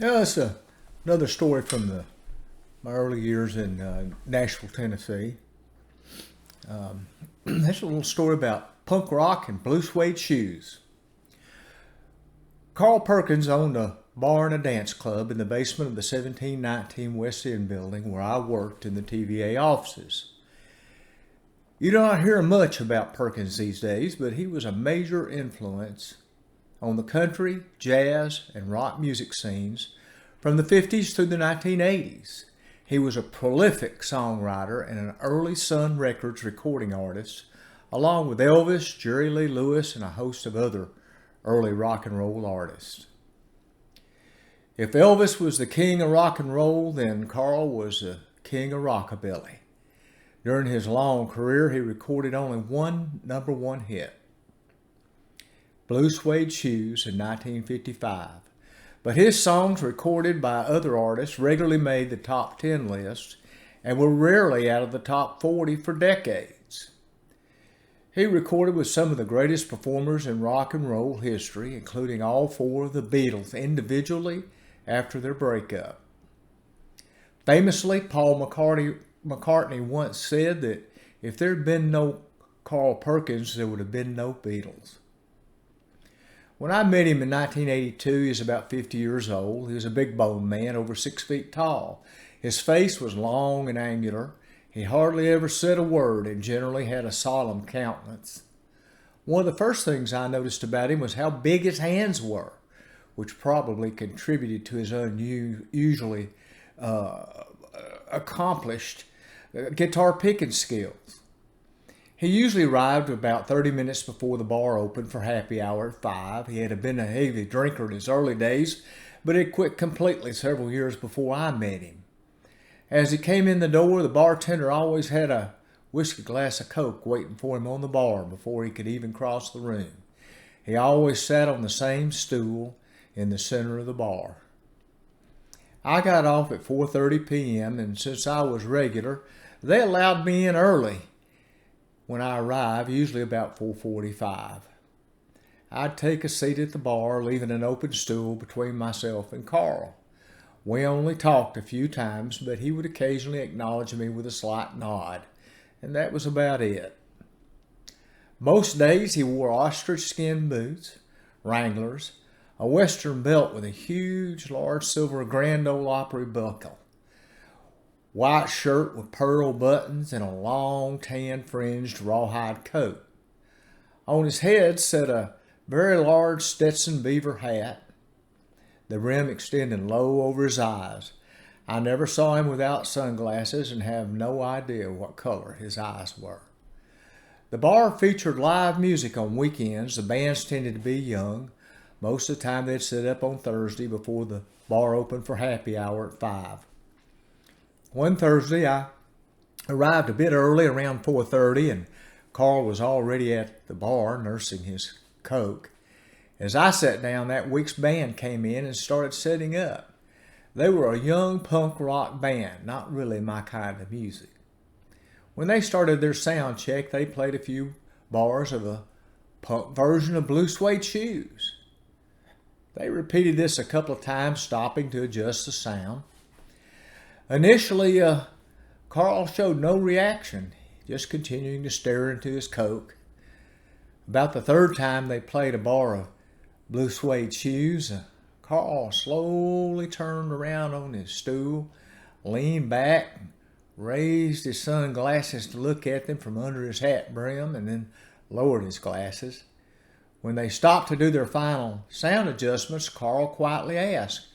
Yeah, it's another story from my early years in Nashville, Tennessee. That's a little story about punk rock and blue suede shoes. Carl Perkins owned a bar and a dance club in the basement of the 1719 West End building where I worked in the TVA offices. You do not hear much about Perkins these days, but he was a major influence on the country, jazz, and rock music scenes from the 50s through the 1980s. He was a prolific songwriter and an early Sun Records recording artist, along with Elvis, Jerry Lee Lewis, and a host of other early rock and roll artists. If Elvis was the king of rock and roll, then Carl was the king of rockabilly. During his long career, he recorded only one number one hit, Blue Suede Shoes, in 1955. But his songs recorded by other artists regularly made the top 10 list and were rarely out of the top 40 for decades. He recorded with some of the greatest performers in rock and roll history, including all four of the Beatles individually after their breakup. Famously, Paul McCartney once said that if there had been no Carl Perkins, there would have been no Beatles. When I met him in 1982, he was about 50 years old. He was a big boned man, over 6 feet tall. His face was long and angular. He hardly ever said a word and generally had a solemn countenance. One of the first things I noticed about him was how big his hands were, which probably contributed to his unusually accomplished guitar picking skills. He usually arrived about 30 minutes before the bar opened for happy hour at 5. He had been a heavy drinker in his early days, but had quit completely several years before I met him. As he came in the door, the bartender always had a whiskey glass of Coke waiting for him on the bar before he could even cross the room. He always sat on the same stool in the center of the bar. I got off at 4:30 p.m., and since I was regular, they allowed me in early. When I arrived, usually about 4:45. I'd take a seat at the bar, leaving an open stool between myself and Carl. We only talked a few times, but he would occasionally acknowledge me with a slight nod, and that was about it. Most days he wore ostrich skin boots, Wranglers, a western belt with a huge, large silver Grand Ole Opry buckle, white shirt with pearl buttons, and a long tan fringed rawhide coat. On his head sat a very large Stetson beaver hat, the rim extending low over his eyes. I never saw him without sunglasses and have no idea what color his eyes were. The bar featured live music on weekends. The bands tended to be young. Most of the time they'd sit up on Thursday before the bar opened for happy hour at 5. One Thursday, I arrived a bit early, around 4:30, and Carl was already at the bar nursing his Coke. As I sat down, that week's band came in and started setting up. They were a young punk rock band, not really my kind of music. When they started their sound check, they played a few bars of a punk version of Blue Suede Shoes. They repeated this a couple of times, stopping to adjust the sound. Initially, Carl showed no reaction, just continuing to stare into his Coke. About the third time they played a bar of Blue Suede Shoes, Carl slowly turned around on his stool, leaned back, raised his sunglasses to look at them from under his hat brim, and then lowered his glasses. When they stopped to do their final sound adjustments, Carl quietly asked,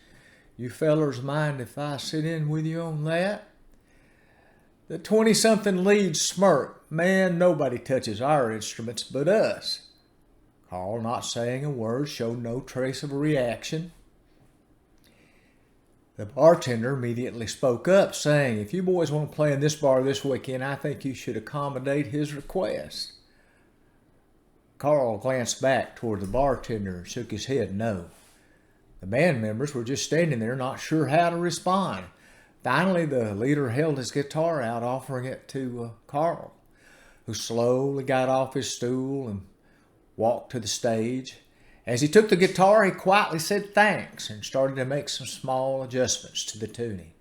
"You fellers mind if I sit in with you on that?" The 20-something lead smirked. "Man, nobody touches our instruments but us." Carl, not saying a word, showed no trace of a reaction. The bartender immediately spoke up, saying, "If you boys want to play in this bar this weekend, I think you should accommodate his request." Carl glanced back toward the bartender and shook his head no. The band members were just standing there, not sure how to respond. Finally, the leader held his guitar out, offering it to Carl, who slowly got off his stool and walked to the stage. As he took the guitar, he quietly said thanks and started to make some small adjustments to the tuning.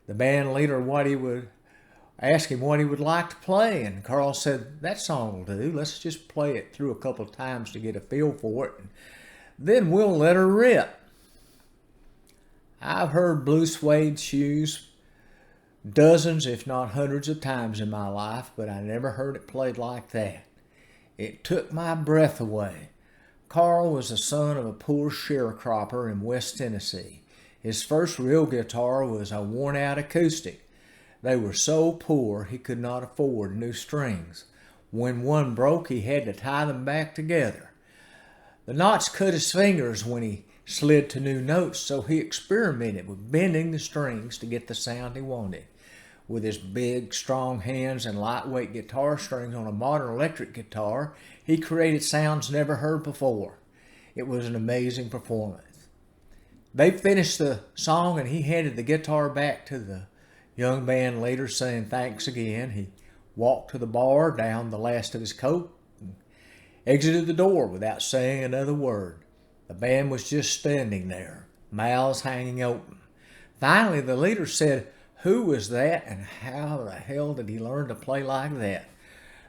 The band leader asked him what he would like to play, and Carl said, "That song will do. Let's just play it through a couple of times to get a feel for it, and then we'll let her rip." I've heard Blue Suede shoes dozens, if not hundreds of times in my life, but I never heard it played like that. It took my breath away. Carl was the son of a poor sharecropper in West Tennessee. His first real guitar was a worn-out acoustic. They were so poor he could not afford new strings. When one broke, he had to tie them back together. The knots cut his fingers when he slid to new notes, so he experimented with bending the strings to get the sound he wanted. With his big, strong hands and lightweight guitar strings on a modern electric guitar, he created sounds never heard before. It was an amazing performance. They finished the song and he handed the guitar back to the young band leader saying thanks again. He walked to the bar, downed the last of his coat, and exited the door without saying another word. The band was just standing there, mouths hanging open. Finally, the leader said, "Who was that and how the hell did he learn to play like that?"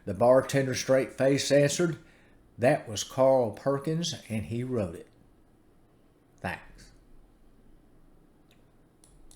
The bartender's straight face answered, "That was Carl Perkins and he wrote it."